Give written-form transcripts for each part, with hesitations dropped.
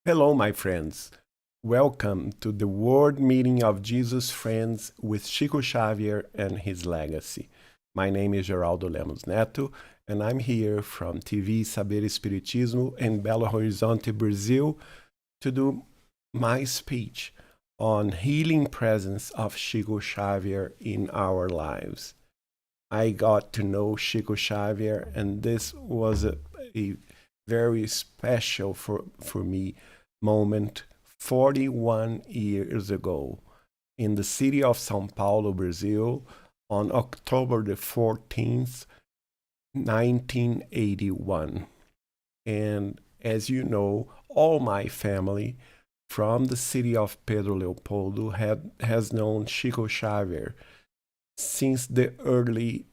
Hello, my friends. Welcome to the World Meeting of Jesus Friends with Chico Xavier and his legacy. My name is Geraldo Lemos Neto, and I'm here from TV Saber Espiritismo in Belo Horizonte, Brazil, to do my speech on healing presence of Chico Xavier in our lives. I got to know Chico Xavier, and this was a very special for me moment 41 years ago in the city of São Paulo, Brazil, on October the 14th, 1981. And as you know, all my family from the city of Pedro Leopoldo has known Chico Xavier since the early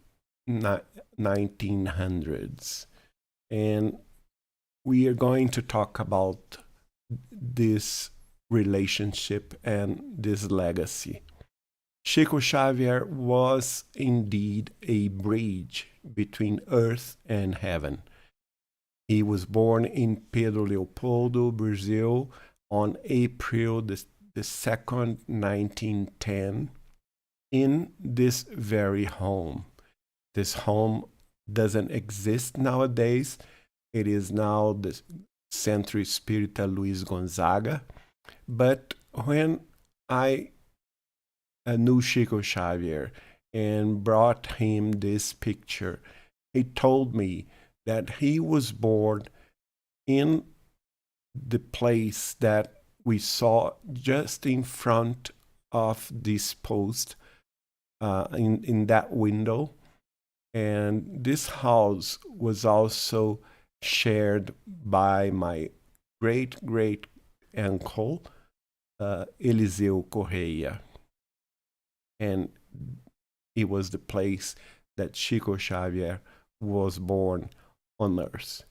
1900s. And we are going to talk about this relationship and this legacy. Chico Xavier was indeed a bridge between earth and heaven. He was born in Pedro Leopoldo, Brazil, on April the 2nd, 1910, in this very home. This home doesn't exist nowadays. It is now the Centro Espírita Luiz Gonzaga. But when I knew Chico Xavier and brought him this picture, he told me that he was born in the place that we saw just in front of this post, in that window. And this house was also shared by my great uncle, Eliseu Correia. And it was the place that Chico Xavier was born on earth.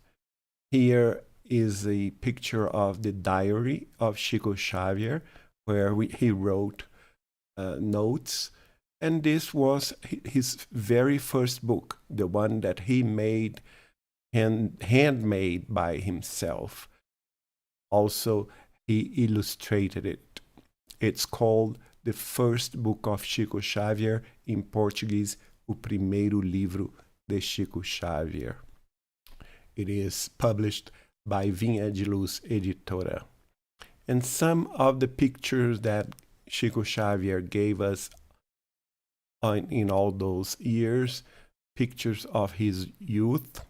Here is a picture of the diary of Chico Xavier, where he wrote notes. And this was his very first book, the one that he made handmade by himself. Also, he illustrated it. It's called The First Book of Chico Xavier, in Portuguese, O Primeiro Livro de Chico Xavier. It is published by Vinha de Luz Editora. And some of the pictures that Chico Xavier gave us in all those years, pictures of his youth,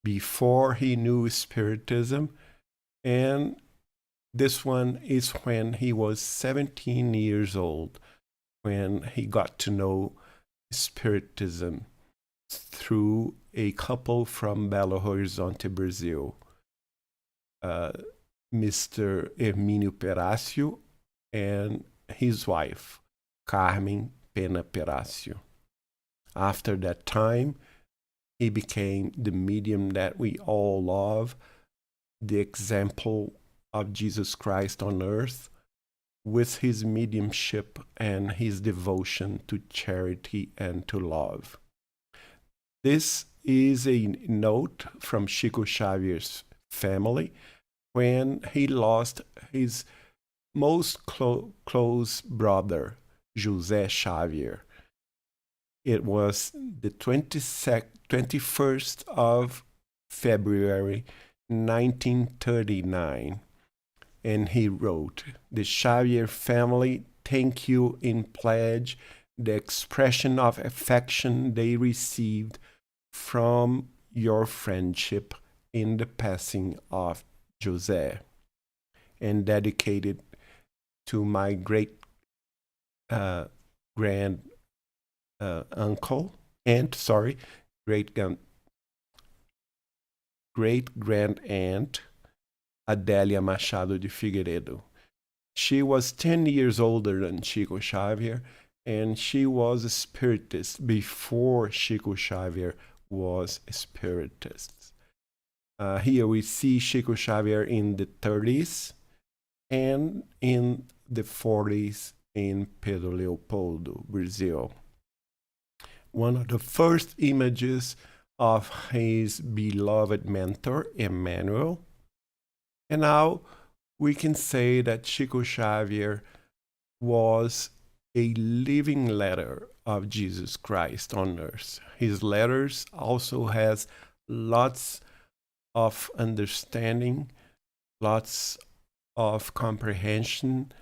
before he knew Spiritism, and this one is when he was 17 years old, when he got to know Spiritism through a couple from Belo Horizonte, Brazil, Mr. Hermínio Perácio and his wife, Carmen Pena Perácio. After that time, he became the medium that we all love, the example of Jesus Christ on earth, with his mediumship and his devotion to charity and to love. This is a note from Chico Xavier's family when he lost his most close brother, José Xavier. It was the 21st of February, 1939. And he wrote, "The Xavier family thank you in pledge the expression of affection they received from your friendship in the passing of José, and dedicated to my great grand grand aunt Adélia Machado de Figueiredo." She was 10 years older than Chico Xavier, and she was a spiritist before Chico Xavier was a spiritist. Here we see Chico Xavier in the 30s and in the 40s in Pedro Leopoldo, Brazil. One of the first images of his beloved mentor, Emmanuel. And now we can say that Chico Xavier was a living letter of Jesus Christ on earth. His letters also has lots of understanding, lots of comprehension,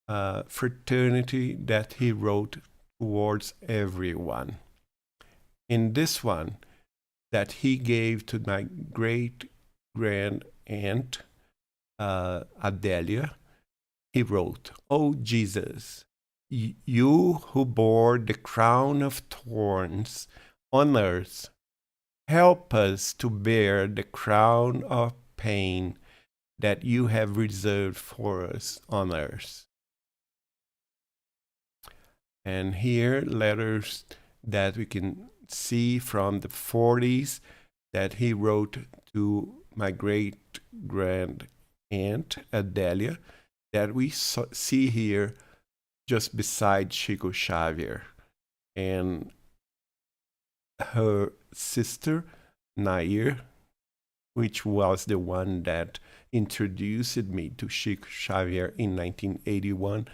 fraternity that he wrote towards everyone. In this one that he gave to my great grand aunt, Adelia, he wrote, "O Jesus, you who bore the crown of thorns on earth, help us to bear the crown of pain that you have reserved for us on earth." And here, letters that we can see from the 40s that he wrote to my great grand aunt, Adelia, that we see here just beside Chico Xavier. And her sister, Nair, which was the one that introduced me to Chico Xavier in 1981,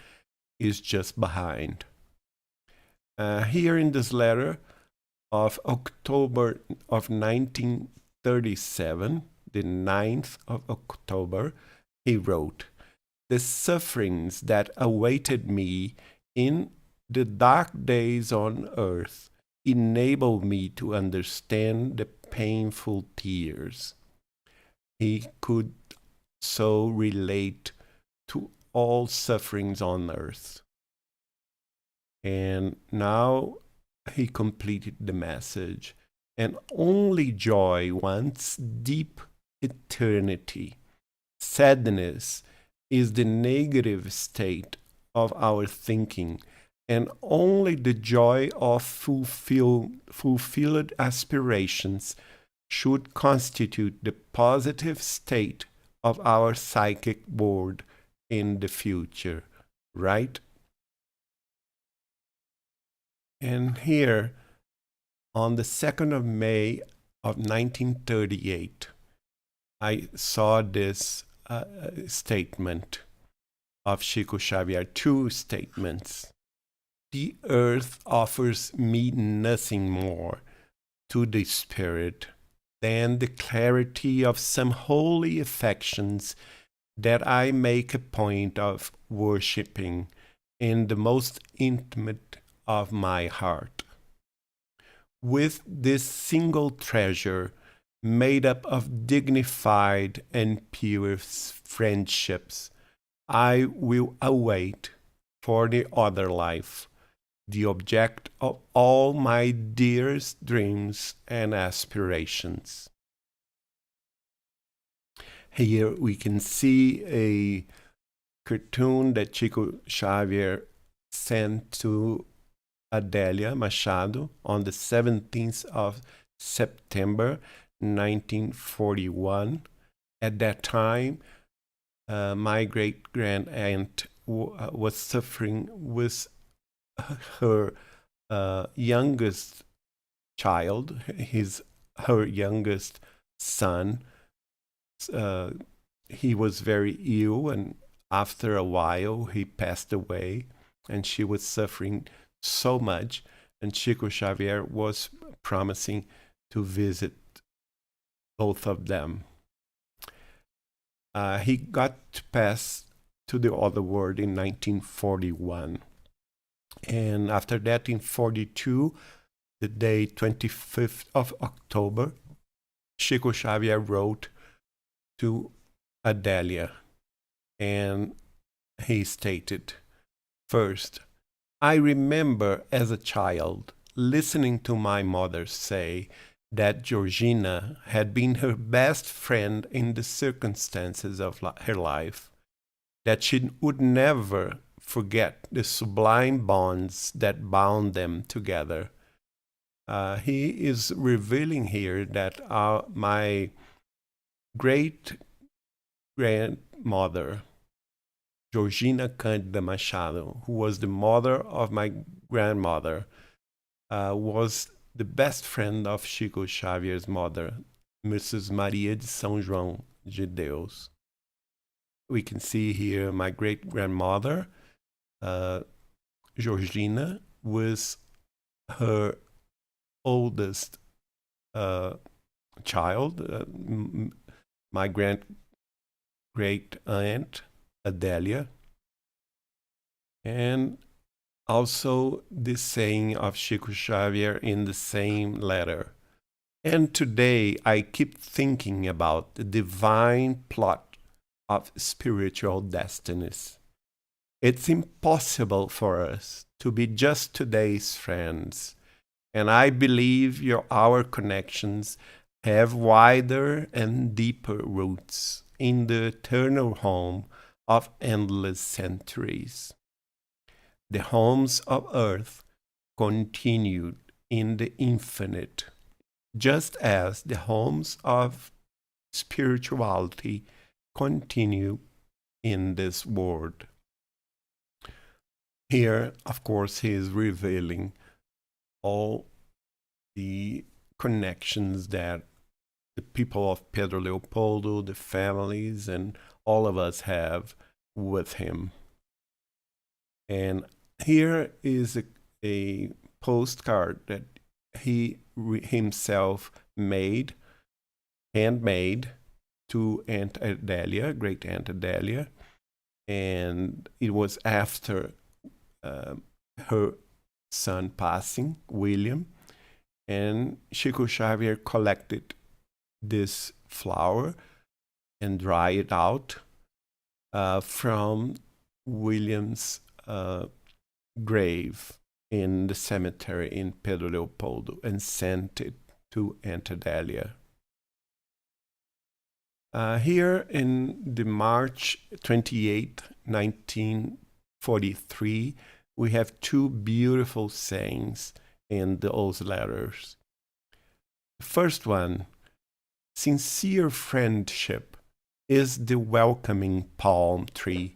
is just behind. Here in this letter of October of 1937, the 9th of October, he wrote, "The sufferings that awaited me in the dark days on earth enable me to understand the painful tears." He could so relate to all sufferings on earth. And now he completed the message. "And only joy wants deep eternity. Sadness is the negative state of our thinking, and only the joy of fulfilled aspirations should constitute the positive state of our psychic board in the future." Right? And here, on the 2nd of May of 1938, I saw this statement of Chico Xavier, 2 statements. "The earth offers me nothing more to the spirit than the clarity of some holy affections that I make a point of worshipping in the most intimate of my heart. With this single treasure, made up of dignified and pure friendships, I will await for the other life the object of all my dearest dreams and aspirations." Here we can see a cartoon that Chico Xavier sent to Adélia Machado on the 17th of September 1941. At that time, my great-grand aunt was suffering with her youngest child, her youngest son. He was very ill, and after a while he passed away, and she was suffering so much, and Chico Xavier was promising to visit both of them. He got to pass to the other world in 1941. And after that, in 42, the day 25th of October, Chico Xavier wrote to Adélia, and he stated, "First, I remember as a child listening to my mother say that Georgina had been her best friend in the circumstances of her life, that she would never forget the sublime bonds that bound them together." He is revealing here that my great-grandmother, Georgina Cândida Machado, who was the mother of my grandmother, was the best friend of Chico Xavier's mother, Mrs. Maria de São João de Deus. we can see here my great-grandmother, Georgina, was her oldest child, my great aunt, Adélia, and also the saying of Chico Xavier in the same letter. And today I keep thinking about the divine plot of spiritual destinies. It's impossible for us to be just today's friends, and I believe our connections have wider and deeper roots in the eternal home of endless centuries. The homes of earth continued in the infinite, just as the homes of spirituality continue in this world. Here, of course, he is revealing all the connections that the people of Pedro Leopoldo, the families, and all of us have with him. And here is a postcard that he himself made, handmade, to Aunt Adélia, great Aunt Adélia, and it was after her son passing, William, and Chico Xavier collected this flower and dried it out from William's grave in the cemetery in Pedro Leopoldo and sent it to Aunt Adélia. Here in the March 28, 1943, we have two beautiful sayings in those letters. The first one, sincere friendship is the welcoming palm tree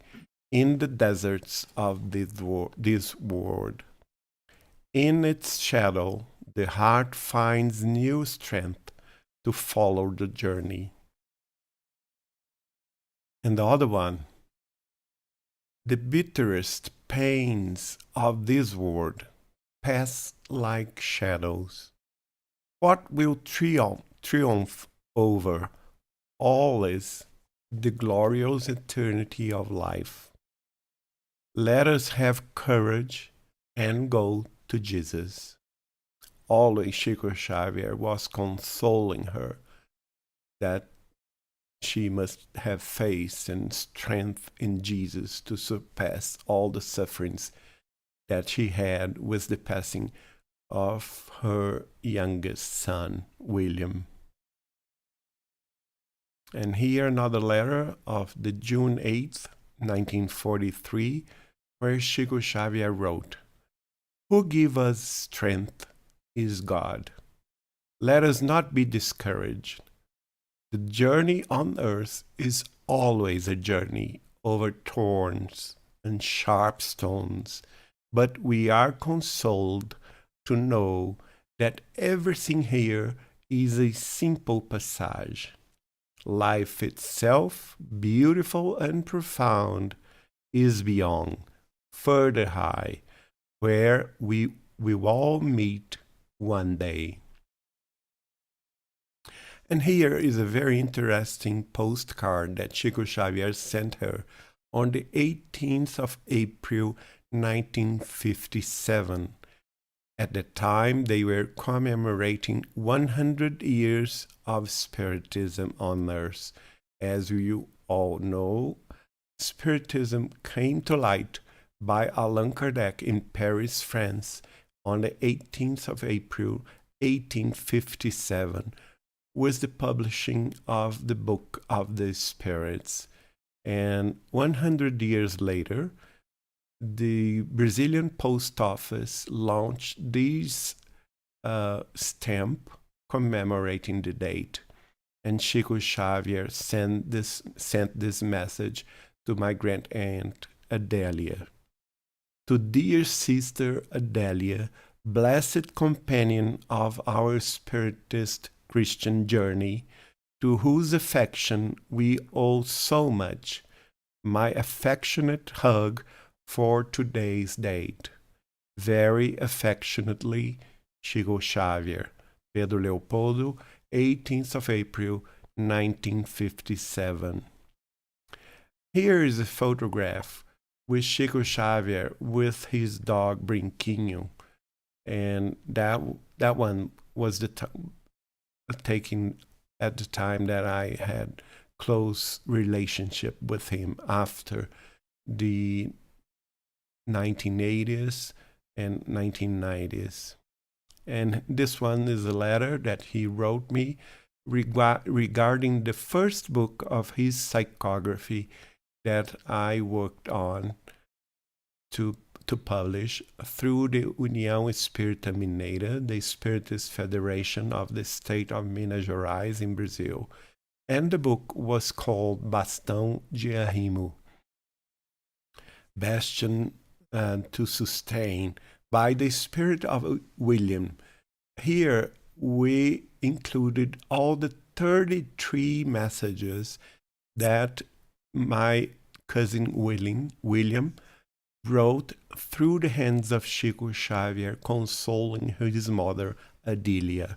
in the deserts of this world. In its shadow, the heart finds new strength to follow the journey. And the other one, the bitterest pains of this world pass like shadows. What will triumph over all is the glorious eternity of life. Let us have courage and go to Jesus. Always Chico Xavier was consoling her that she must have faith and strength in Jesus to surpass all the sufferings that she had with the passing of her youngest son, William. And here another letter of the June 8th, 1943, where Chico Xavier wrote, "Who gives us strength is God. Let us not be discouraged. The journey on earth is always a journey over thorns and sharp stones, but we are consoled to know that everything here is a simple passage. Life itself, beautiful and profound, is beyond, further high, where we will all meet one day." And here is a very interesting postcard that Chico Xavier sent her on the 18th of April, 1957. At the time, they were commemorating 100 years of Spiritism on Earth. As you all know, Spiritism came to light by Allan Kardec in Paris, France, on the 18th of April, 1857, with the publishing of the Book of the Spirits. And 100 years later, the Brazilian Post Office launched this stamp commemorating the date. And Chico Xavier sent this message to my great aunt Adélia. To dear sister Adélia, blessed companion of our Spiritist Christian journey, to whose affection we owe so much, My affectionate hug for today's date. Very affectionately, Chico Xavier. Pedro Leopoldo, 18th of April, 1957. Here is a photograph with Chico Xavier with his dog Brinquinho, and that one was taken at the time that I had close relationship with him after the 1980s and 1990s. And this one is a letter that he wrote me regarding the first book of his psychography that I worked on to publish through the União Espírita Mineira, the Spiritist Federation of the state of Minas Gerais in Brazil. And the book was called Bastão de Arrimo, Bastion to Sustain, by the Spirit of William. Here we included all the 33 messages that my cousin William wrote through the hands of Chico Xavier, consoling his mother, Adelia.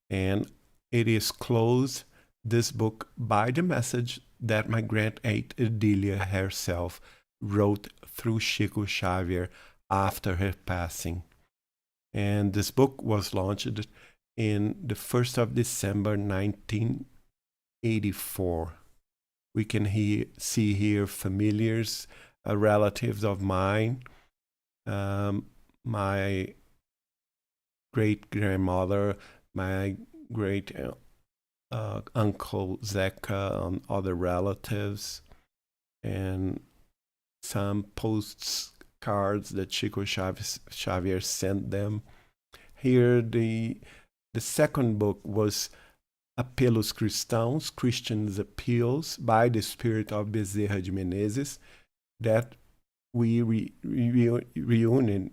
And it is closed, this book, by the message that my grand-aunt Adelia herself wrote through Chico Xavier after her passing. And this book was launched in the 1st of December 1984. We can see here familiars, relatives of mine, my great-grandmother, my great uncle Zeca, and other relatives, and some postcards that Chico Xavier sent them. Here, the second book was Apelos Cristãos, Christians' Appeals, by the Spirit of Bezerra de Menezes, that we reunited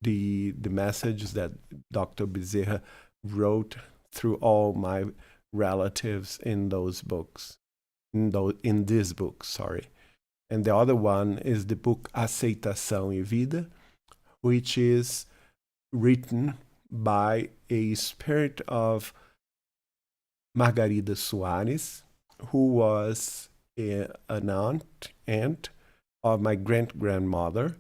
the messages that Dr. Bezerra wrote through all my relatives in those books, in this book, sorry. And the other one is the book Aceitação e Vida, which is written by a spirit of Margarida Soares, who was an aunt of my great-grandmother,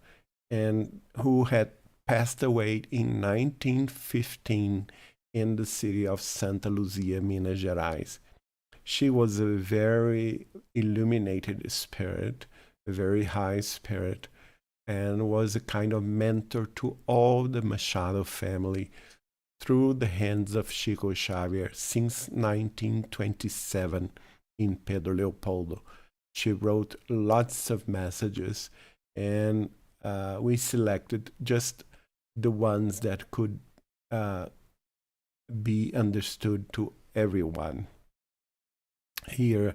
and who had passed away in 1915 in the city of Santa Luzia, Minas Gerais. She was a very illuminated spirit, a very high spirit, and was a kind of mentor to all the Machado family through the hands of Chico Xavier since 1927 in Pedro Leopoldo. She wrote lots of messages, and we selected just the ones that could be understood to everyone. Here,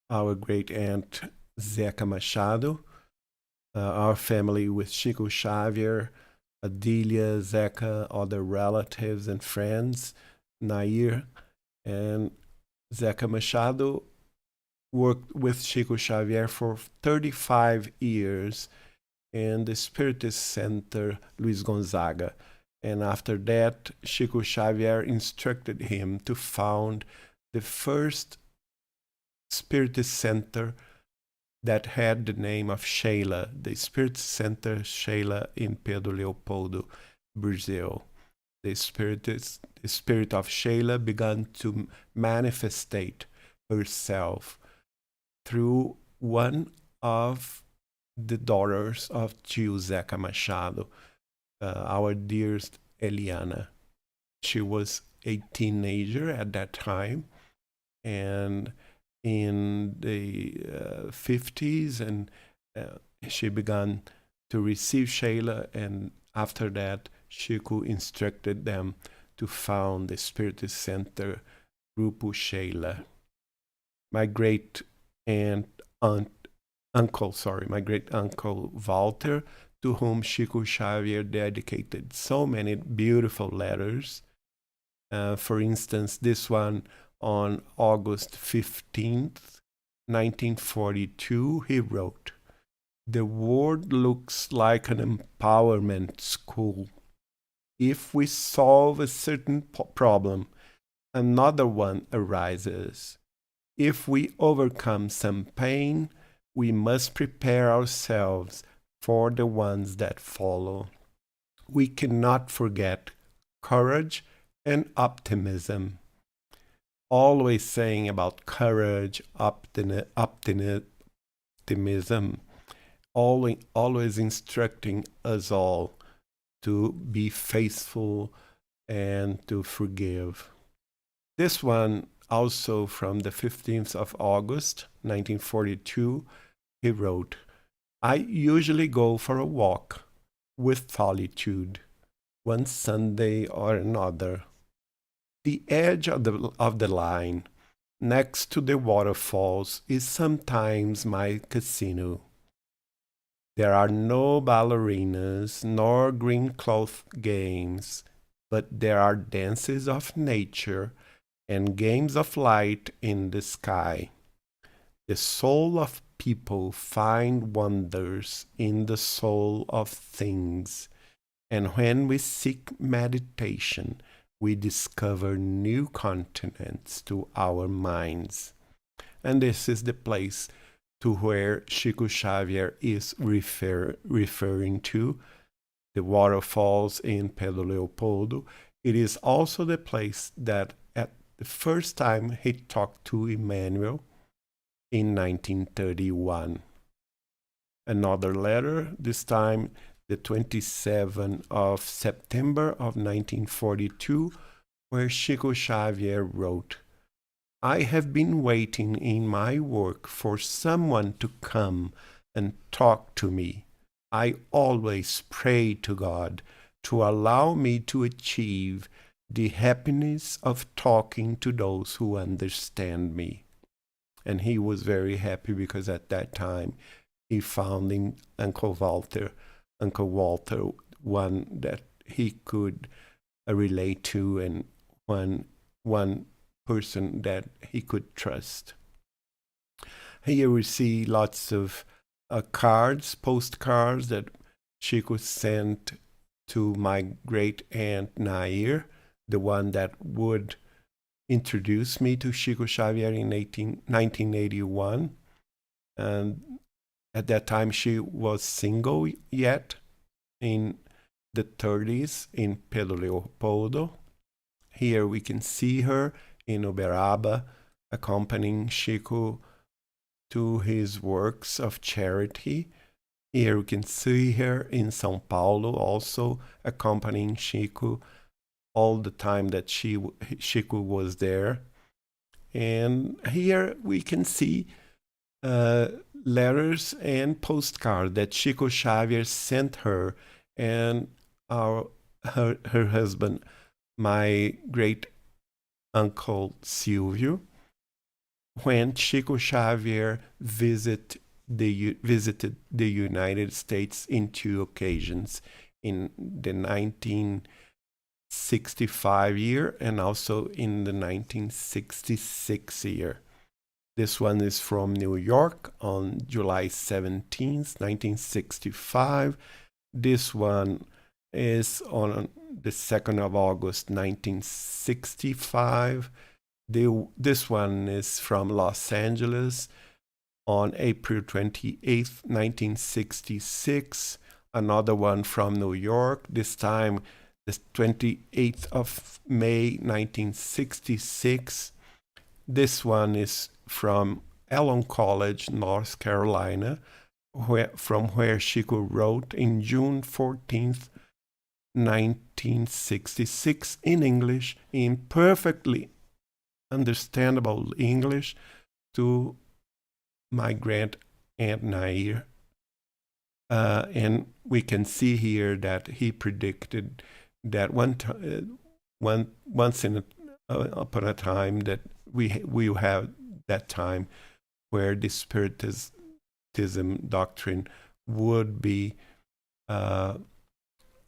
our great aunt Zeca Machado, our family with Chico Xavier, Adelia, Zeca, other relatives and friends, Nair, and Zeca Machado worked with Chico Xavier for 35 years in the Spiritist Center Luiz Gonzaga. And after that, Chico Xavier instructed him to found the first Spiritist Center that had the name of Sheila, the Spiritist Center Sheila in Pedro Leopoldo, Brazil. The spirit of Sheila began to manifestate herself through one of the daughters of Tio Zeca Machado, our dearest Eliana. She was a teenager at that time, and in the 50s, and she began to receive Sheila, and after that, Chico instructed them to found the Spiritist Center Grupo Sheila. My great uncle Walter, to whom Chico Xavier dedicated so many beautiful letters. For instance, this one on August 15th, 1942, he wrote, "The world looks like an empowerment school. If we solve a certain problem, another one arises. If we overcome some pain, we must prepare ourselves for the ones that follow. We cannot forget courage and optimism." Always saying about courage, optimism, always instructing us all to be faithful and to forgive. This one also from the 15th of August, 1942, he wrote, "I usually go for a walk with solitude, one Sunday or another. The edge of the line, next to the waterfalls, is sometimes my casino. There are no ballerinas nor green cloth games, but there are dances of nature and games of light in the sky. The soul of people find wonders in the soul of things, and when we seek meditation, we discover new continents to our minds." And this is the place to where Chico Xavier is referring to, the waterfalls in Pedro Leopoldo. It is also the place that at the first time he talked to Emmanuel in 1931. Another letter, this time the 27th of September of 1942, where Chico Xavier wrote, "I have been waiting in my work for someone to come and talk to me. I always pray to God to allow me to achieve the happiness of talking to those who understand me." And he was very happy because at that time he found in Uncle Walter one that he could relate to, and one person that he could trust. Here we see lots of postcards that Chico sent to my great aunt Nair, the one that would introduce me to Chico Xavier in 1981. And at that time, she was single yet, in the 30s, in Pedro Leopoldo. Here we can see her in Uberaba, accompanying Chico to his works of charity. Here we can see her in São Paulo, also accompanying Chico all the time that Chico was there. And here we can see letters and postcards that Chico Xavier sent her and her husband, my great uncle Silvio, when Chico Xavier visited the United States in 2 occasions, in the 1965 year and also in the 1966 year. This one is from New York on July 17th, 1965. This one is on the 2nd of August, 1965. This one is from Los Angeles on April 28th, 1966. Another one from New York, this time the 28th of May, 1966. This one is from Elon College, North Carolina, from where Chico wrote in June 14th, 1966, in English, in perfectly understandable English, to my great aunt Nair. And we can see here that he predicted that once upon a time that we will have that time where the Spiritism doctrine would be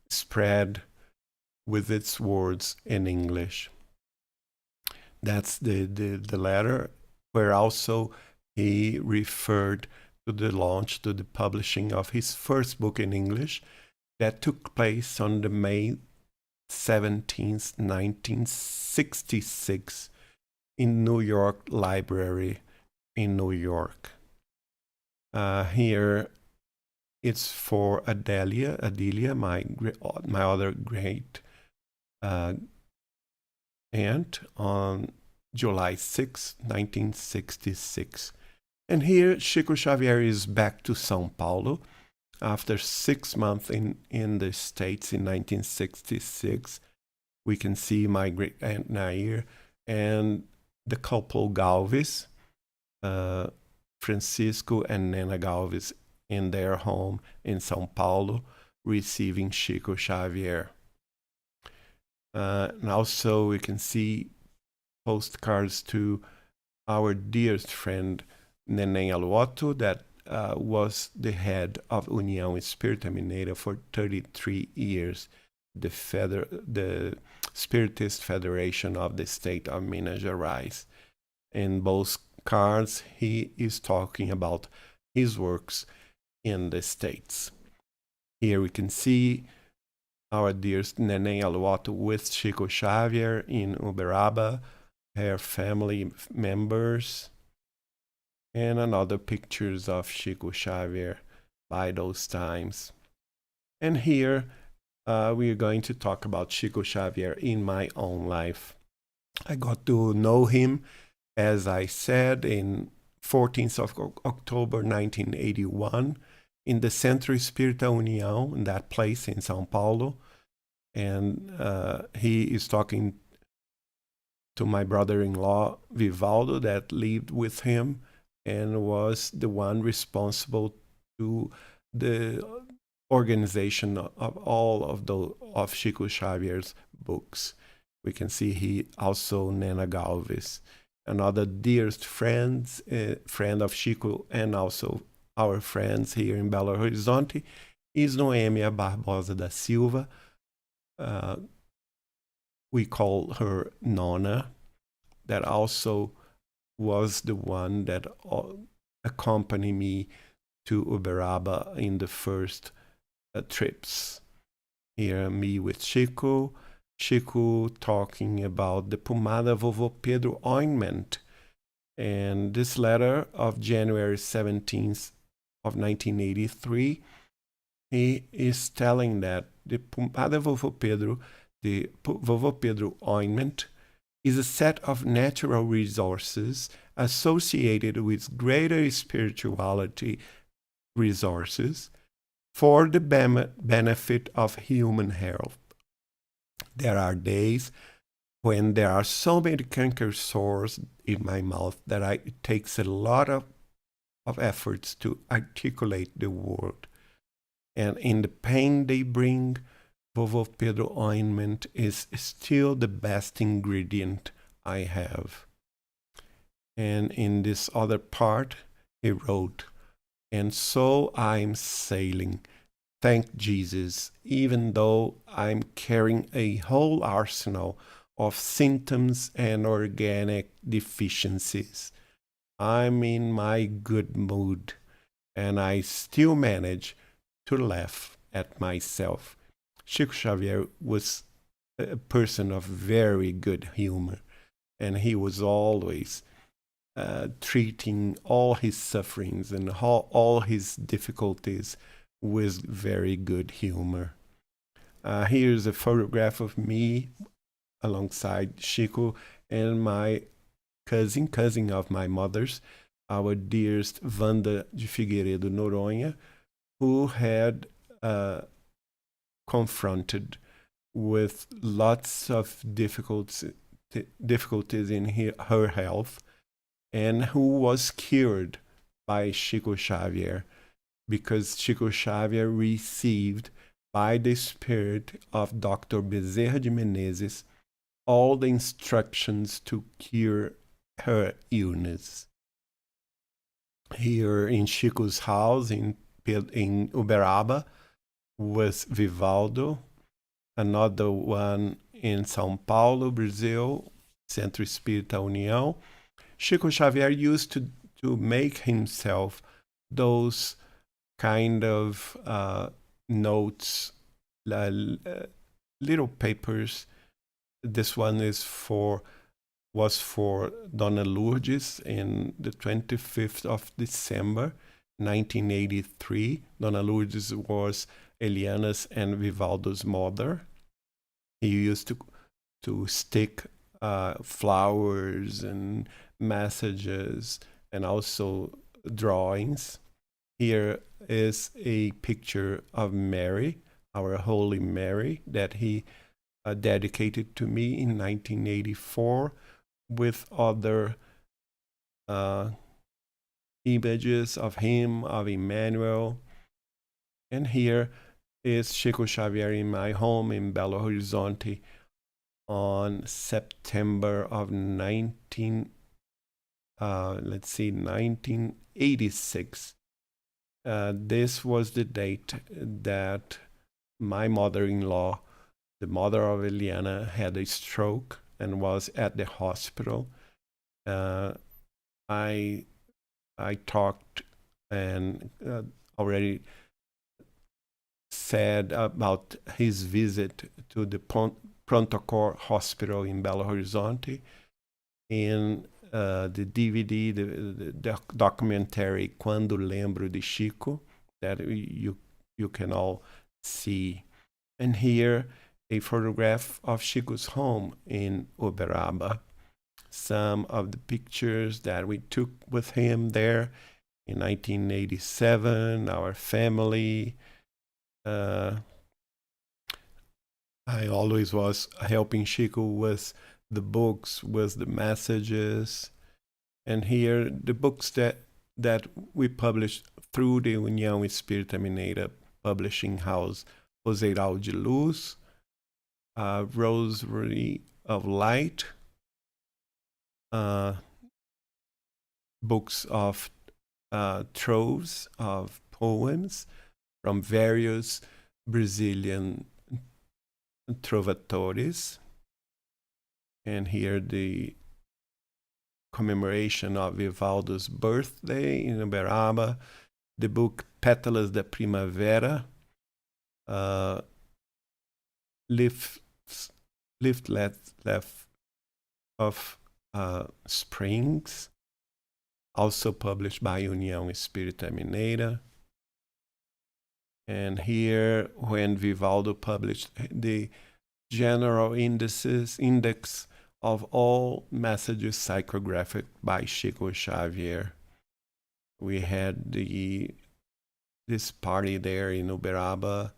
spread with its words in English. That's the letter, where also he referred to the launch, to the publishing of his first book in English that took place on the May 17th, 1966 in New York Library in New York. Here it's for Adelia, my other great aunt, on July 6, 1966. And here Chico Xavier is back to São Paulo after 6 months in the States in 1966. We can see my great aunt Nair and the couple Galvez, Francisco and Nena Galvez, in their home in São Paulo, receiving Chico Xavier. And also we can see postcards to our dearest friend Neném Aluoto, that was the head of União Espírita Mineira for 33 years, the Spiritist Federation of the state of Minas Gerais. In both cards, he is talking about his works in the States. Here we can see our dearest Neném Aluoto with Chico Xavier in Uberaba, her family members, and another pictures of Chico Xavier by those times. And here we are going to talk about Chico Xavier in my own life. I got to know him, as I said, in 14th of October 1981 in the Centro Espírita União, in that place in São Paulo. And he is talking to my brother-in-law, Vivaldo, that lived with him and was the one responsible to the organization of all of Chico Xavier's books. We can see he also Nena Galvez, another dearest friend of Chico, and also our friends here in Belo Horizonte, is Noêmia Barbosa da Silva. We call her Nona, that also was the one that accompanied me to Uberaba in the first trips. Here, me with Chico talking about the Pomada Vovô Pedro ointment. And this letter of January 17th of 1983, he is telling that the Pomada Vovô Pedro, the Vovô Pedro ointment, is a set of natural resources associated with greater spirituality resources for the benefit of human health. There are days when there are so many canker sores in my mouth that it takes a lot of efforts to articulate the word. And in the pain they bring, Vovô Pedro ointment is still the best ingredient I have. And in this other part, he wrote, "And so I'm sailing, thank Jesus, even though I'm carrying a whole arsenal of symptoms and organic deficiencies. I'm in my good mood, and I still manage to laugh at myself." Chico Xavier was a person of very good humor, and he was always treating all his sufferings and all his difficulties with very good humor. Here's a photograph of me alongside Chico and my cousin of my mother's, our dearest Wanda de Figueiredo Noronha, who had confronted with lots of difficulties in her health, and who was cured by Chico Xavier, because Chico Xavier received by the spirit of Dr. Bezerra de Menezes all the instructions to cure her illness. Here in Chico's house in Uberaba was Vivaldo, another one in São Paulo, Brazil, Centro Espírita União. Chico Xavier used to make himself those kind of notes, little papers. This one was for Dona Lourdes in the 25th of December, 1983. Dona Lourdes was Eliana's and Vivaldo's mother. He used to stick flowers and messages and also drawings. Here is a picture of Mary, our Holy Mary, that he dedicated to me in 1984, with other images of him, of Emmanuel. And here is Chico Xavier in my home in Belo Horizonte on September of 1986. This was the date that my mother-in-law, the mother of Eliana, had a stroke and was at the hospital. I talked and already said about his visit to the Pronto-Cor Hospital in Belo Horizonte. In the DVD, the documentary Quando Lembro de Chico, that you can all see. And here, a photograph of Chico's home in Uberaba. Some of the pictures that we took with him there in 1987, our family. I always was helping Chico with the books, with the messages. And here, the books that we published through the União Espírita Mineira Publishing House, Roseirão de Luz, Rosary of Light, books of troves, of poems from various Brazilian trovadores. And here the commemoration of Vivaldo's birthday in Uberaba, the book Pétalas da Primavera, Left of Springs, also published by União Espírita Mineira. And here, when Vivaldo published the general index of all messages psychographed by Chico Xavier, we had this party there in Uberaba.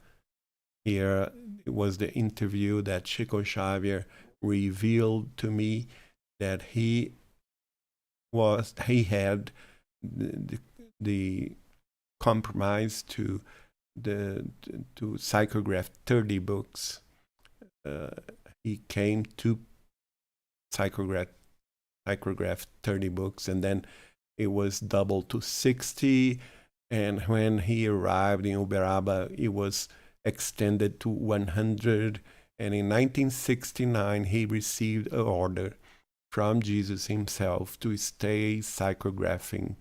Here it was the interview that Chico Xavier revealed to me that he had the compromise to psychograph 30 books. He came to psychograph 30 books, and then it was doubled to 60. And when he arrived in Uberaba, it was extended to 100. And in 1969, he received an order from Jesus himself to stay psychographing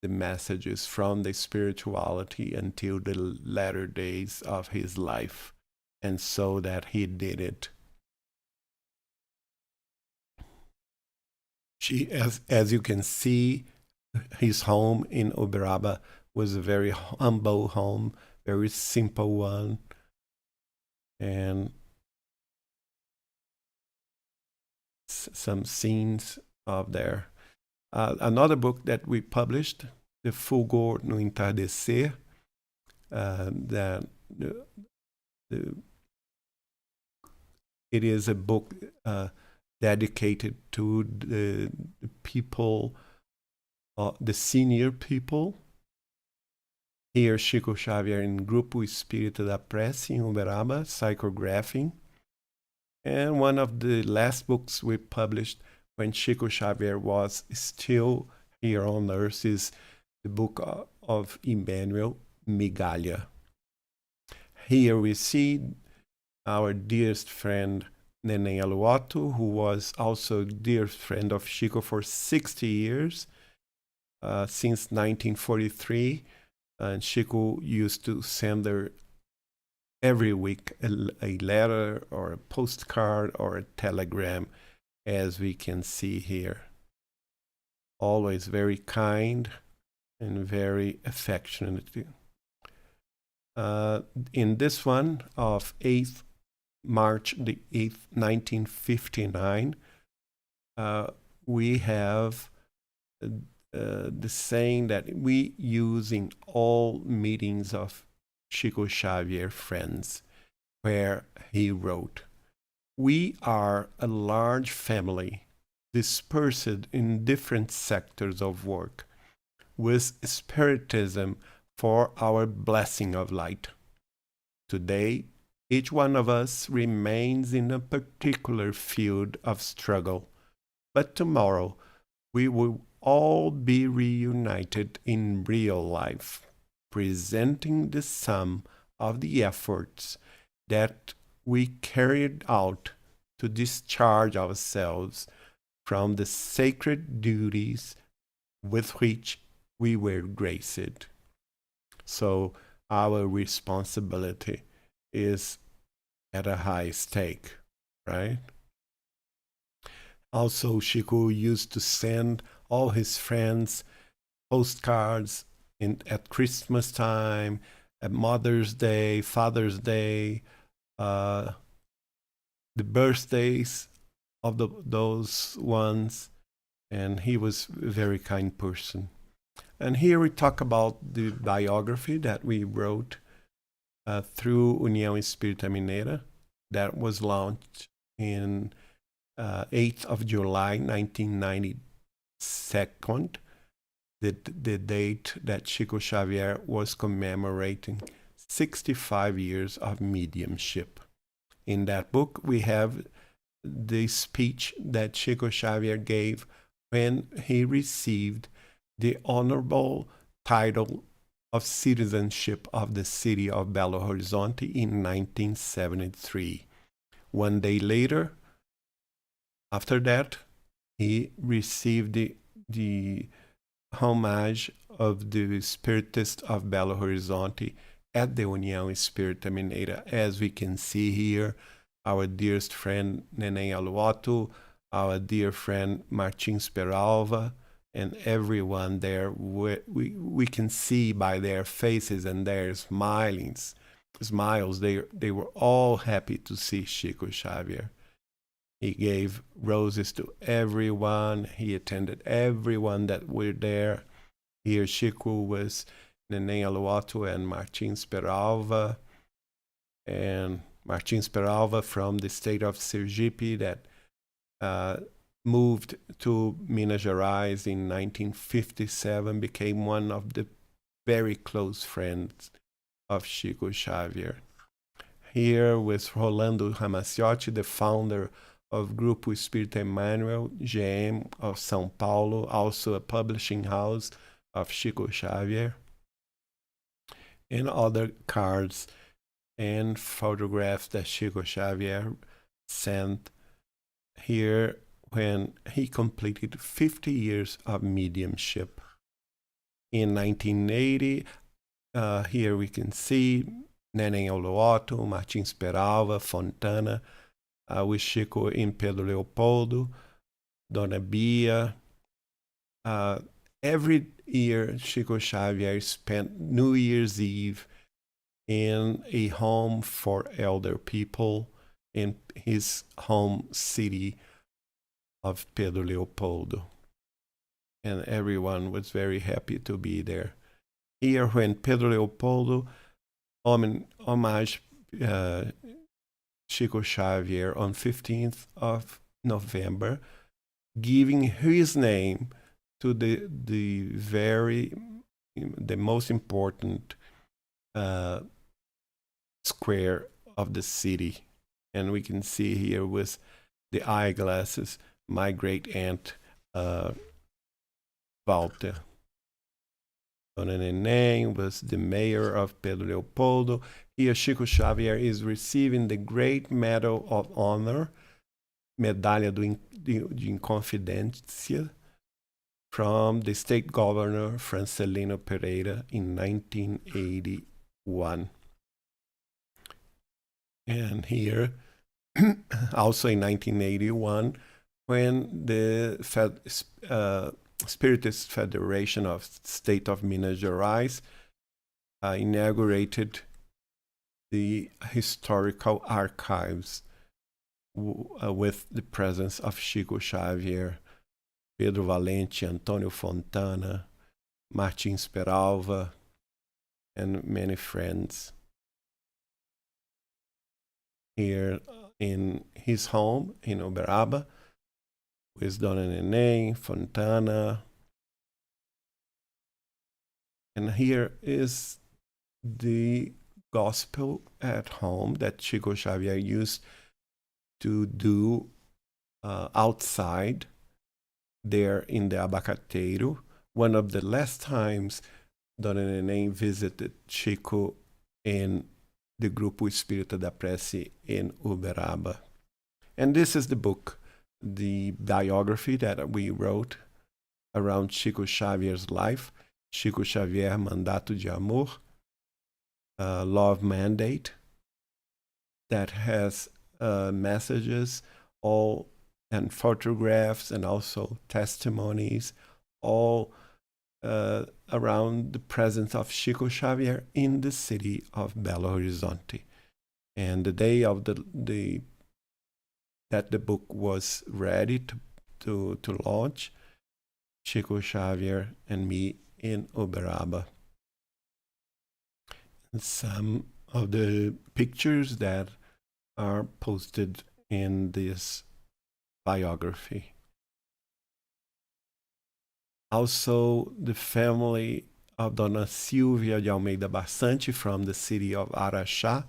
the messages from the spirituality until the latter days of his life. And so that he did it. As you can see, his home in Uberaba was a very humble home, very simple one. And some scenes of there. Another book that we published, The Fulgor no Entardecer, that it is a book dedicated to the people, the senior people. Here, Chico Xavier in Grupo Espírita da Prece in Uberaba, psychographing. And one of the last books we published when Chico Xavier was still here on earth is the book of Emmanuel, Migalha. Here we see our dearest friend, Neném Aluoto, who was also a dear friend of Chico for 60 years. since 1943. And Chico used to send her every week a letter or a postcard or a telegram, as we can see here. Always very kind and very affectionate. In this one of March the 8th, 1959, we have the saying that we use in all meetings of Chico Xavier friends, where he wrote, "We are a large family dispersed in different sectors of work, with Spiritism for our blessing of light. Today, each one of us remains in a particular field of struggle, but tomorrow we will all be reunited in real life, presenting the sum of the efforts that we carried out to discharge ourselves from the sacred duties with which we were graced." So our responsibility is at a high stake, right? Also, Chico used to send all his friends postcards at Christmas time, at Mother's Day, Father's Day, the birthdays of those ones, and he was a very kind person. And here we talk about the biography that we wrote through União Espírita Mineira, that was launched in 8th of July 1992, the date that Chico Xavier was commemorating 65 years of mediumship. In that book, we have the speech that Chico Xavier gave when he received the honorable title of citizenship of the city of Belo Horizonte in 1973. One day later, after that, he received the homage of the Spiritist of Belo Horizonte at the União Espírita Mineira. As we can see here, our dearest friend Neném Aluoto, our dear friend Martins Peralva, and everyone there, we can see by their faces and their smiles, they were all happy to see Chico Xavier. He gave roses to everyone. He attended everyone that were there. Here Chico was Neném Aluoto and Martins Peralva. And Martins Peralva from the state of Sergipe that moved to Minas Gerais in 1957, became one of the very close friends of Chico Xavier. Here was Rolando Ramaciotti, the founder of Grupo Espírita Emmanuel, GM of São Paulo, also a publishing house of Chico Xavier, and other cards and photographs that Chico Xavier sent here when he completed 50 years of mediumship. In 1980, here we can see Neném Aluoto, Martins Peralva, Fontana, with Chico in Pedro Leopoldo, Dona Bia. Every year, Chico Xavier spent New Year's Eve in a home for elder people in his home city of Pedro Leopoldo. And everyone was very happy to be there. Here, when Pedro Leopoldo homage Chico Xavier on 15th of November, giving his name to the most important square of the city. And we can see here with the eyeglasses my great aunt Walter. Dona Neném was the mayor of Pedro Leopoldo. Here Chico Xavier is receiving the Great Medal of Honor, Medalha de Inconfidência, from the state governor Francelino Pereira in 1981. And here, also in 1981, when the Spiritist Federation of State of Minas Gerais inaugurated the historical archives with the presence of Chico Xavier, Pedro Valente, Antônio Fontana, Martins Peralva, and many friends. Here in his home in Uberaba, with Dona Neném, Fontana. And here is the gospel at home that Chico Xavier used to do outside there in the Abacateiro. One of the last times Dona Neném visited Chico in the Grupo Espírita da Prece in Uberaba. And this is the book, the biography that we wrote around Chico Xavier's life. Chico Xavier, Mandato de Amor, Love Mandate, that has messages, all and photographs and also testimonies, all around the presence of Chico Xavier in the city of Belo Horizonte. And the day of that the book was ready to launch, Chico Xavier and me in Uberaba. And some of the pictures that are posted in this biography. Also, the family of Dona Silvia de Almeida Bastante from the city of Araxá.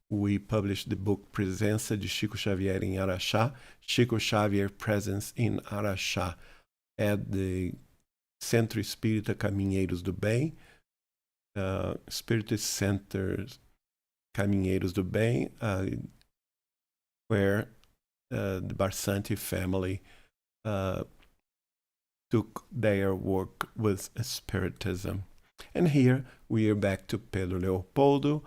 We published the book Presença de Chico Xavier em Araxá, Chico Xavier Presence in Araxá, at the Centro Espírita Caminheiros do Bem, Spiritist Center Caminheiros do Bem, where the Barsante family took their work with Spiritism. And here we are back to Pedro Leopoldo,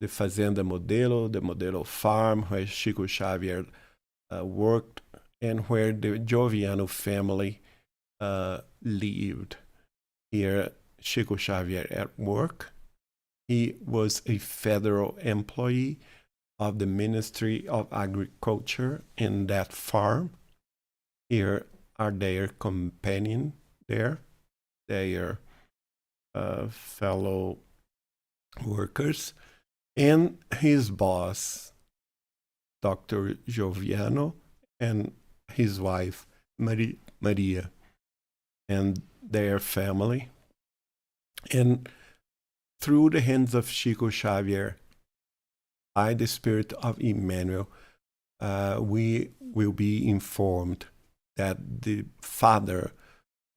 the Fazenda Modelo, the Modelo farm where Chico Xavier worked and where the Joviano family lived. Here, Chico Xavier at work. He was a federal employee of the Ministry of Agriculture in that farm. Here are their companion there, their fellow workers, and his boss, Dr. Joviano, and his wife, Maria, and their family. And through the hands of Chico Xavier, by the Spirit of Emmanuel, we will be informed that the father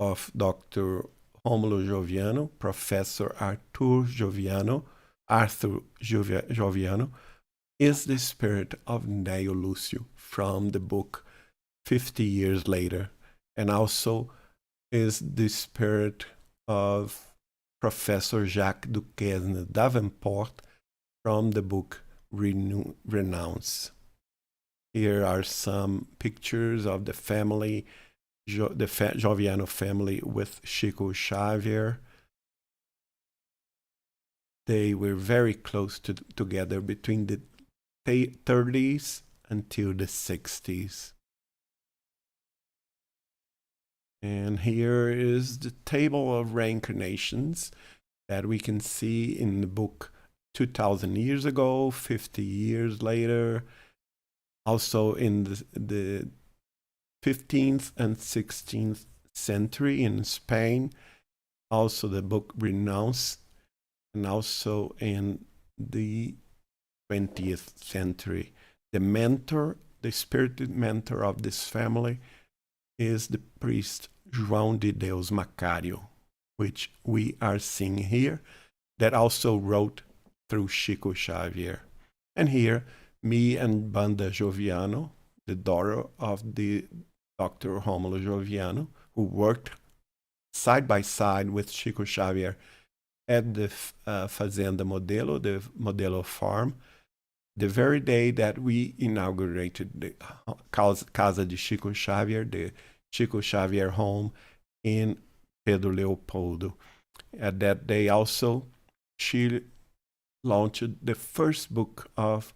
of Dr. Rômulo Joviano, Professor Arthur Joviano, is the spirit of Neo Lúcio from the book 50 Years Later, and also is the spirit of Professor Jacques Duquesne Davenport from the book Renounce. Here are some pictures of the family, the Joviano family with Chico Xavier. They were very close together between the 30s until the 60s. And here is the table of reincarnations that we can see in the book 2,000 years ago, 50 years later, also in the 15th and 16th century in Spain, also the book Renounce, and also in the 20th century. The mentor, the spirited mentor of this family is the priest João de Deus Macário, which we are seeing here, that also wrote through Chico Xavier. And here, me and Banda Joviano, the daughter of the Dr. Rômulo Joviano, who worked side by side with Chico Xavier at the Fazenda Modelo, the Modelo farm, the very day that we inaugurated the Casa de Chico Xavier, the Chico Xavier home in Pedro Leopoldo. At that day also, she launched the first book of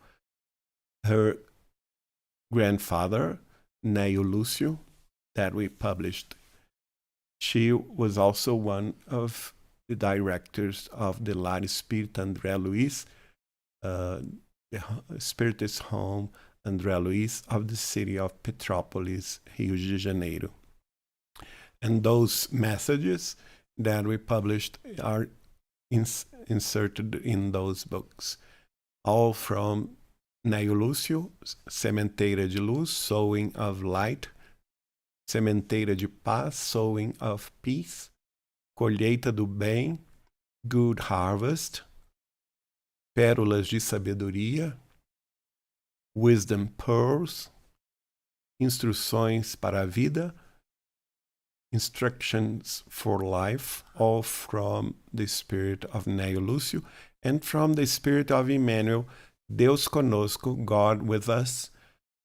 her grandfather, Neo Lúcio, that we published. She was also one of the directors of the Lar Espírita André Luiz, the Spiritist home André Luiz of the city of Petrópolis, Rio de Janeiro. And those messages that we published are inserted in those books, all from Neo Lúcio, Sementeira de Luz, Sowing of Light, Sementeira de Paz, Sowing of Peace, Colheita do Bem, Good Harvest, Pérolas de Sabedoria, Wisdom Pearls, Instruções para a Vida, Instructions for Life, all from the spirit of Neo Lúcio, and from the spirit of Emmanuel, Deus conosco, God with us,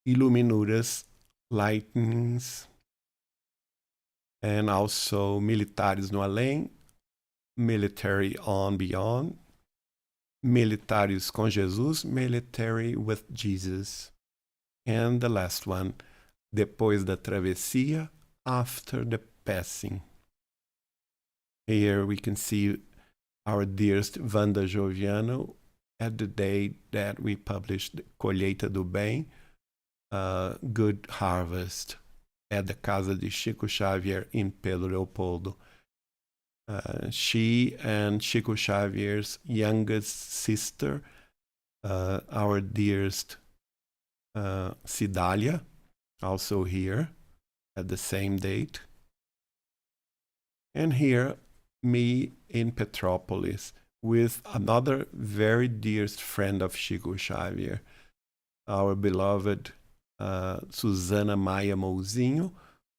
Iluminuras, Lightnings, and also Militares no Além, Military on Beyond, Militares com Jesus, Military with Jesus. And the last one, Depois da Travessia, After the Passing. Here we can see our dearest Wanda Joviano at the day that we published Colheita do Bem, Good Harvest, at the Casa de Chico Xavier in Pedro Leopoldo. She and Chico Xavier's youngest sister, our dearest Cidália, also here at the same date. And here, me in Petrópolis with another very dearest friend of Chico Xavier, our beloved Susana Maia Mouzinho,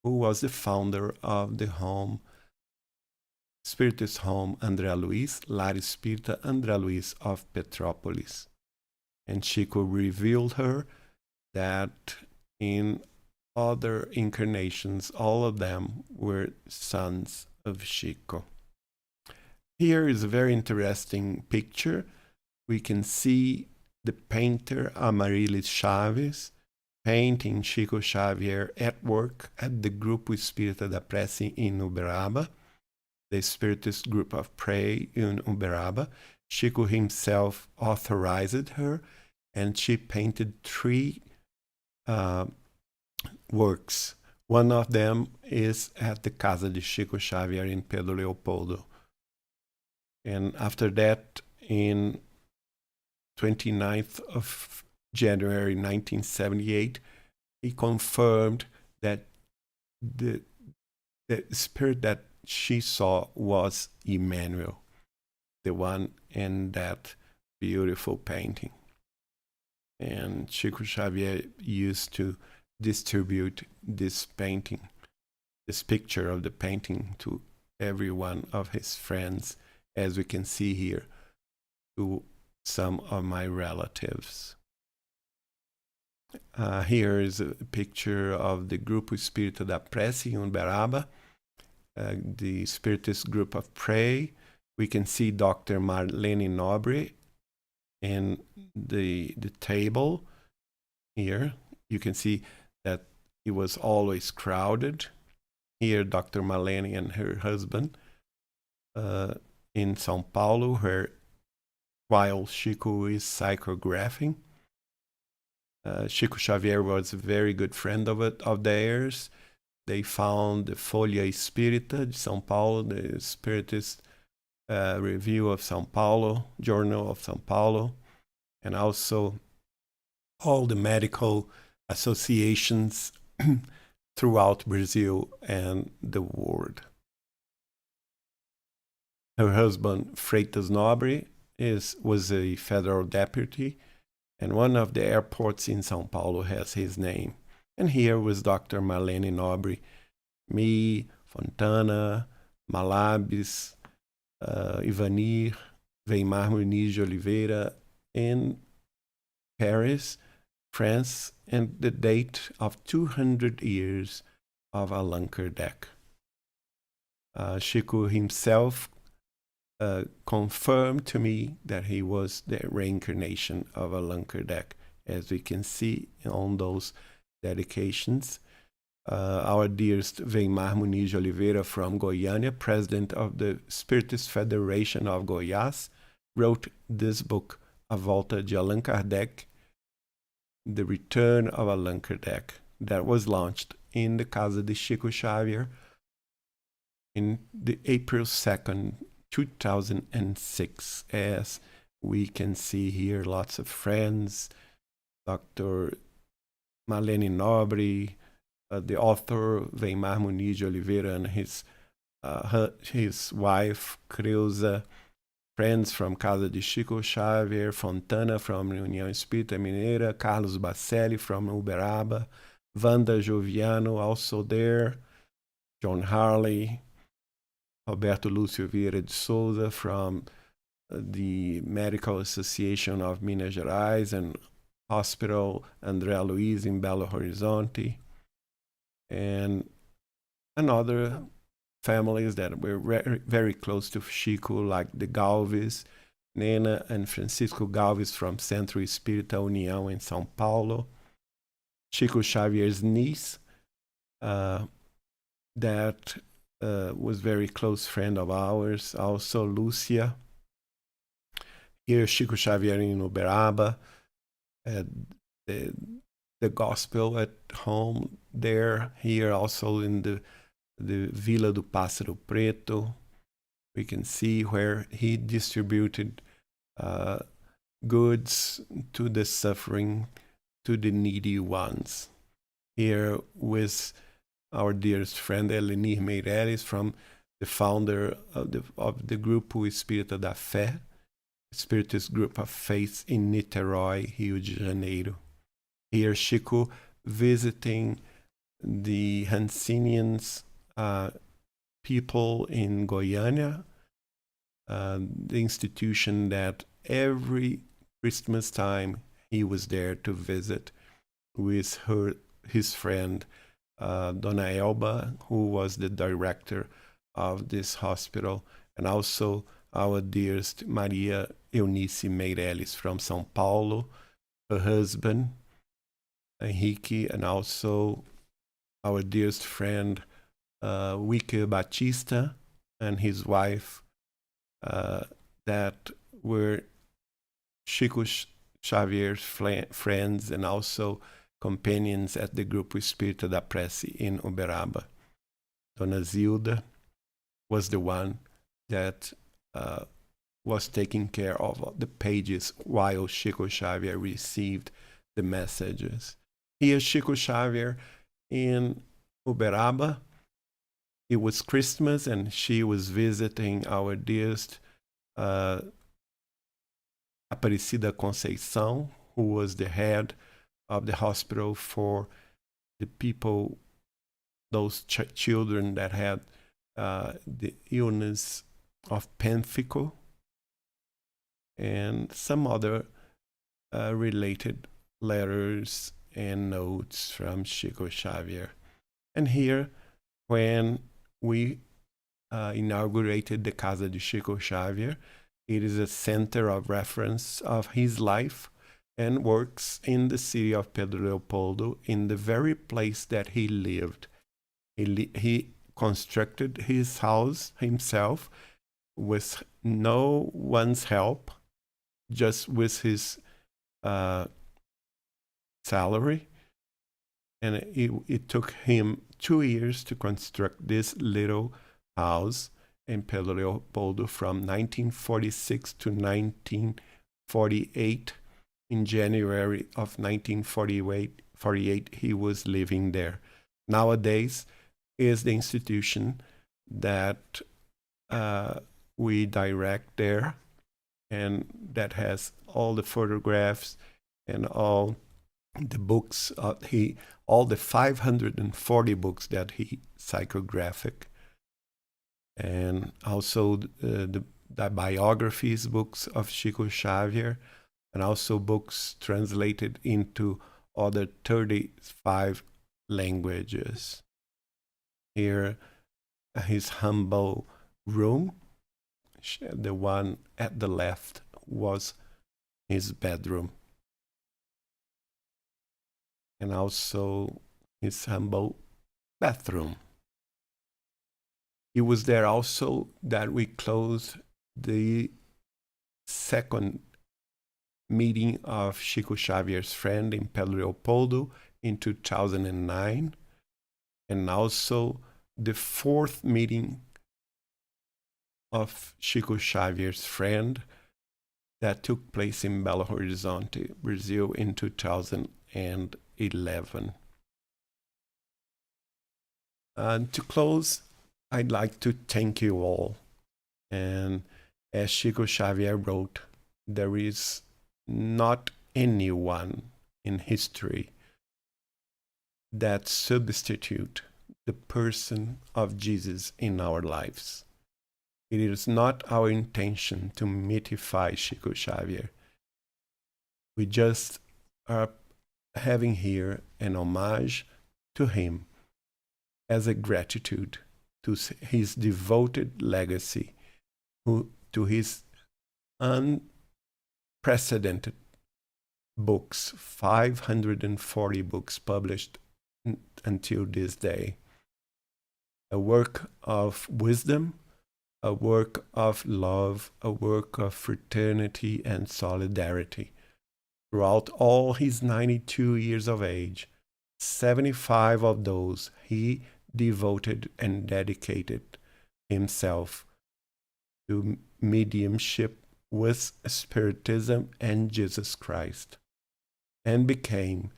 who was the founder of the home, Spiritist home André Luiz, Lar Espírita André Luiz of Petrópolis. And Chico revealed her that in other incarnations, all of them were sons of Chico. Here is a very interesting picture. We can see the painter Amarilis Chaves painting Chico Xavier at work at the Grupo Espírita da Prece in Uberaba, the Spiritist group of prayer in Uberaba. Chico himself authorized her, and she painted 3 works. One of them is at the Casa de Chico Xavier in Pedro Leopoldo. And after that, in 29th of January 1978, he confirmed that the spirit that she saw was Emmanuel, the one in that beautiful painting. And Chico Xavier used to distribute this painting, this picture of the painting, to every one of his friends, as we can see here, to some of my relatives. Here is a picture of the Grupo Espírita da Prece in Uberaba, the Spiritist group of prayer. We can see Dr. Marlene Nobre in the table here. You can see that it was always crowded. Here, Dr. Marlene and her husband in São Paulo, while Chico is psychographing. Chico Xavier was a very good friend of theirs. They found the Folha Espírita de São Paulo, the Spiritist Review of São Paulo, Journal of São Paulo, and also all the medical associations throughout Brazil and the world. Her husband, Freitas Nobre, was a federal deputy, and one of the airports in São Paulo has his name. And here was Dr. Marlene Nobre, me, Fontana, Malabis, Ivanir, Weimar Muniz de Oliveira, in Paris, France, and the date of 200 years of Allan Kardec. Chico himself confirmed to me that he was the reincarnation of Allan Kardec, as we can see on those dedications. Our dearest Weimar Muniz de Oliveira from Goiânia, president of the Spiritist Federation of Goiás, wrote this book, A Volta de Allan Kardec, The Return of Allan Kardec, that was launched in the Casa de Chico Xavier in the April 2nd, 2006. As we can see here, lots of friends, Dr. Marlene Nobre, the author Weimar Muniz de Oliveira and his wife Creuza, friends from Casa de Chico Xavier, Fontana from União Espírita Mineira, Carlos Bacelli from Uberaba, Wanda Joviano also there, John Harley, Roberto Lúcio Vieira de Souza from the Medical Association of Minas Gerais and Hospital André Luiz in Belo Horizonte, and other families that were very close to Chico, like the Galves, Nena and Francisco Galves from Centro Espírita União in São Paulo, Chico Xavier's niece, that was very close friend of ours, also Lucia. Here, Chico Xavier in Uberaba, the gospel at home there. Here also in the Vila do Pássaro Preto, we can see where he distributed goods to the suffering, to the needy ones. Here with our dearest friend Elenir Meireles, from the founder of the Grupo Espírita da Fé, Spiritist Group of Faith in Niterói, Rio de Janeiro. Here Chico visiting the Hansinians people in Goiânia, the institution that every Christmas time he was there to visit with his friend Dona Elba, who was the director of this hospital, and also our dearest Maria Eunice Meireles from São Paulo, her husband Henrique, and also our dearest friend Wike Batista and his wife, that were Chico Xavier's friends and also companions at the Grupo Espírita da Prece in Uberaba. Dona Zilda was the one that was taking care of the pages while Chico Xavier received the messages. Here, Chico Xavier in Uberaba, it was Christmas and she was visiting our dearest Aparecida Conceição, who was the head of the hospital for the people, those children that had the illness of pemphigo and some other related letters and notes from Chico Xavier. And here, when we inaugurated the Casa de Chico Xavier, it is a center of reference of his life and works in the city of Pedro Leopoldo, in the very place that he lived. He constructed his house himself with no one's help, just with his salary. And it took him 2 years to construct this little house in Pedro Leopoldo from 1946 to 1948. In January of 1948, he was living there. Nowadays is the institution that we direct there, and that has all the photographs and all the books, all the 540 books that he psychographic, and also the biographies books of Chico Xavier, and also books translated into other 35 languages. Here, his humble room, the one at the left, was his bedroom. And also his humble bathroom. It was there also that we closed the second meeting of Chico Xavier's friend in Pedro Leopoldo in 2009, and also the fourth meeting of Chico Xavier's friend that took place in Belo Horizonte, Brazil in 2011. And to close, I'd like to thank you all. And as Chico Xavier wrote, there is not anyone in history that substitute the person of Jesus in our lives. It is not our intention to mythify Chico Xavier. We just are having here an homage to him as a gratitude to his devoted legacy, to his unprecedented books, 540 books published until this day. A work of wisdom, a work of love, a work of fraternity and solidarity. Throughout all his 92 years of age, 75 of those he devoted and dedicated himself to mediumship with Spiritism and Jesus Christ, and became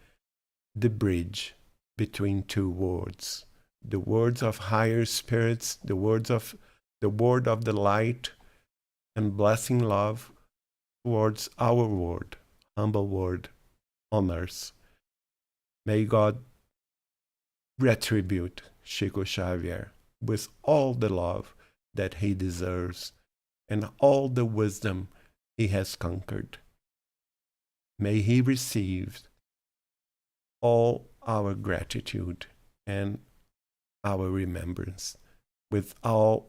the bridge between two worlds, the words of higher spirits, the word of the light and blessing love towards our world, humble world on earth. May God retribute Chico Xavier with all the love that he deserves and all the wisdom he has conquered. May he receive all our gratitude and our remembrance with all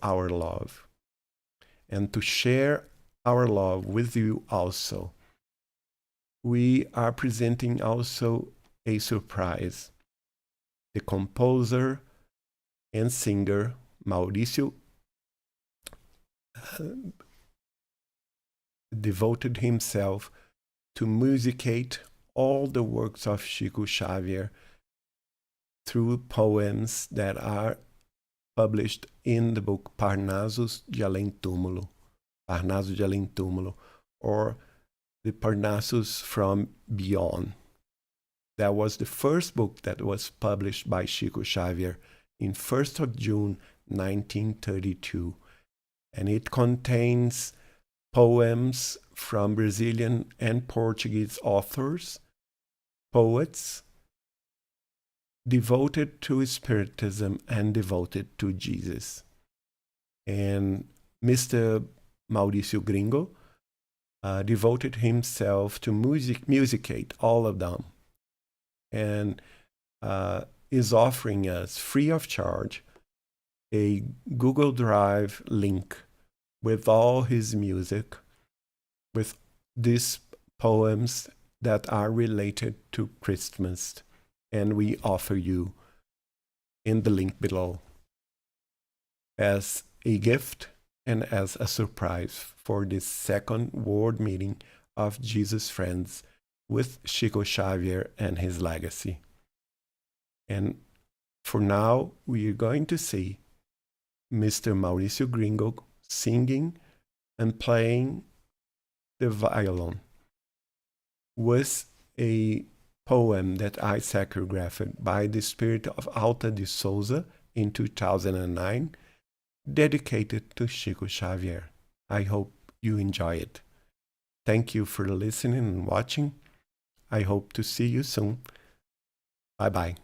our love. And to share our love with you also, we are presenting also a surprise. The composer and singer Mauricio devoted himself to musicate all the works of Chico Xavier through poems that are published in the book Parnassus de Além Túmulo, Parnassus de Além Túmulo, or the Parnassus from Beyond. That was the first book that was published by Chico Xavier in 1st of June 1932, and it contains poems from Brazilian and Portuguese authors, poets, devoted to Spiritism and devoted to Jesus. And Mr. Mauricio Gringo devoted himself to musicate all of them, and is offering us free of charge a Google Drive link with all his music, with these poems that are related to Christmas, and we offer you in the link below as a gift and as a surprise for this second world meeting of Jesus Friends with Chico Xavier and his legacy. And for now, we are going to see Mr. Mauricio Gringo singing and playing the violin with a poem that I psychographed by the spirit of Alta de Souza in 2009, dedicated to Chico Xavier. I hope you enjoy it. Thank you for listening and watching. I hope to see you soon. Bye-bye.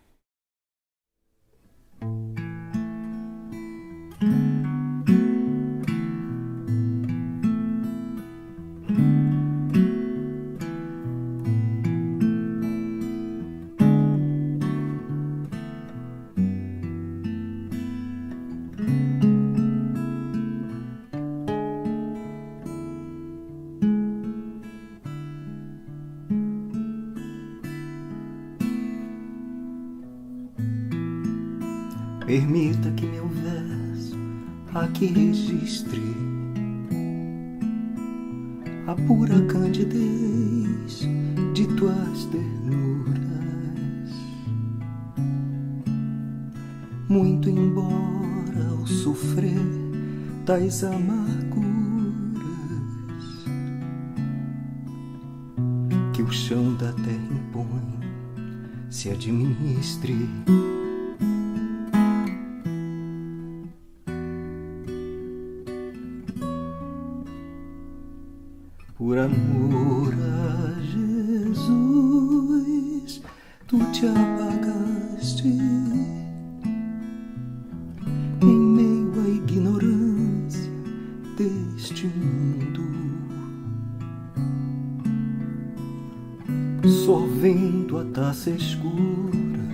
Permita que meu verso aqui registre a pura candidez de tuas ternuras. Muito embora o sofrer das amarguras que o chão da terra impõe se administre. Por amor a Jesus, tu te apagaste em meio à ignorância deste mundo, sorvendo a taça escura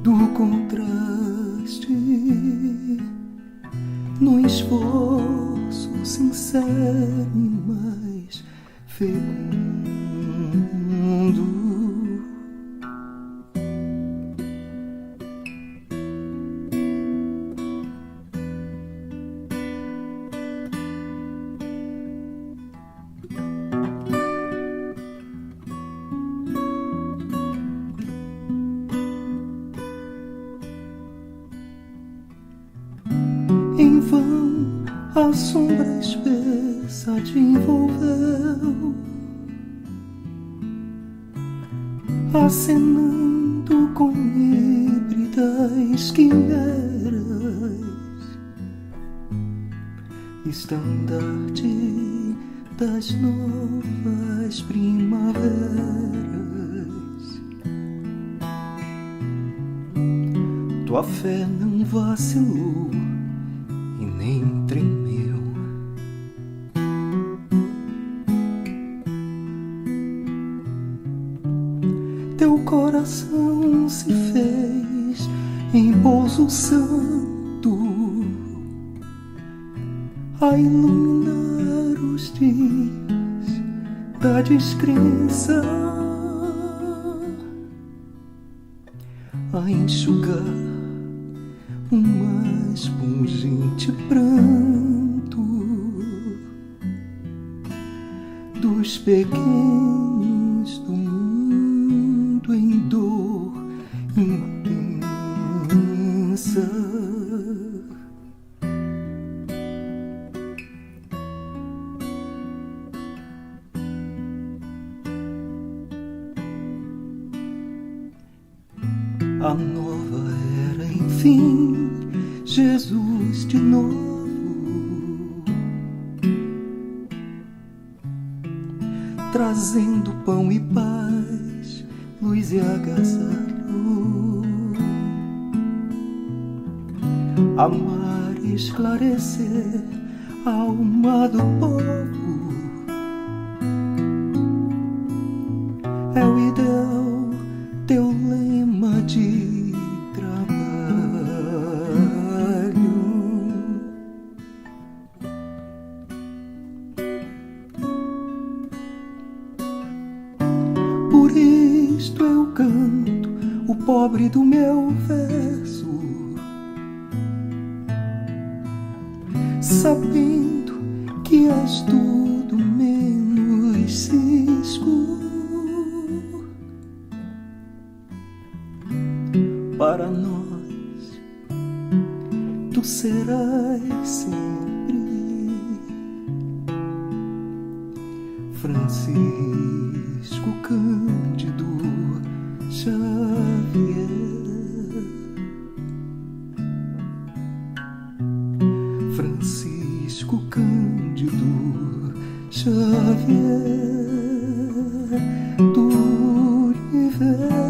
do contraste, num esforço sincero e mais fecundo. Em vão a sombra espessa te envolveu, acenando com híbridas quimeras, estandarte das novas primaveras. Tua fé não vacilou e nem tremeu. Teu coração se fez em pouso santo a iluminar os dias da descrença, a enxugar o mais pungente pranto dos pequenos do mundo em dor intensa. A nova era, enfim, Jesus de novo, trazendo pão e paz, luz e agasalho, amar e esclarecer a alma do povo. É o ideal, teu lema de trabalho. Por isto eu canto o pobre do meu verso, sabendo que és tudo menos cisco. Para nós, tu serás sempre Francisco Cândido Xavier. Francisco Cândido Xavier. viver.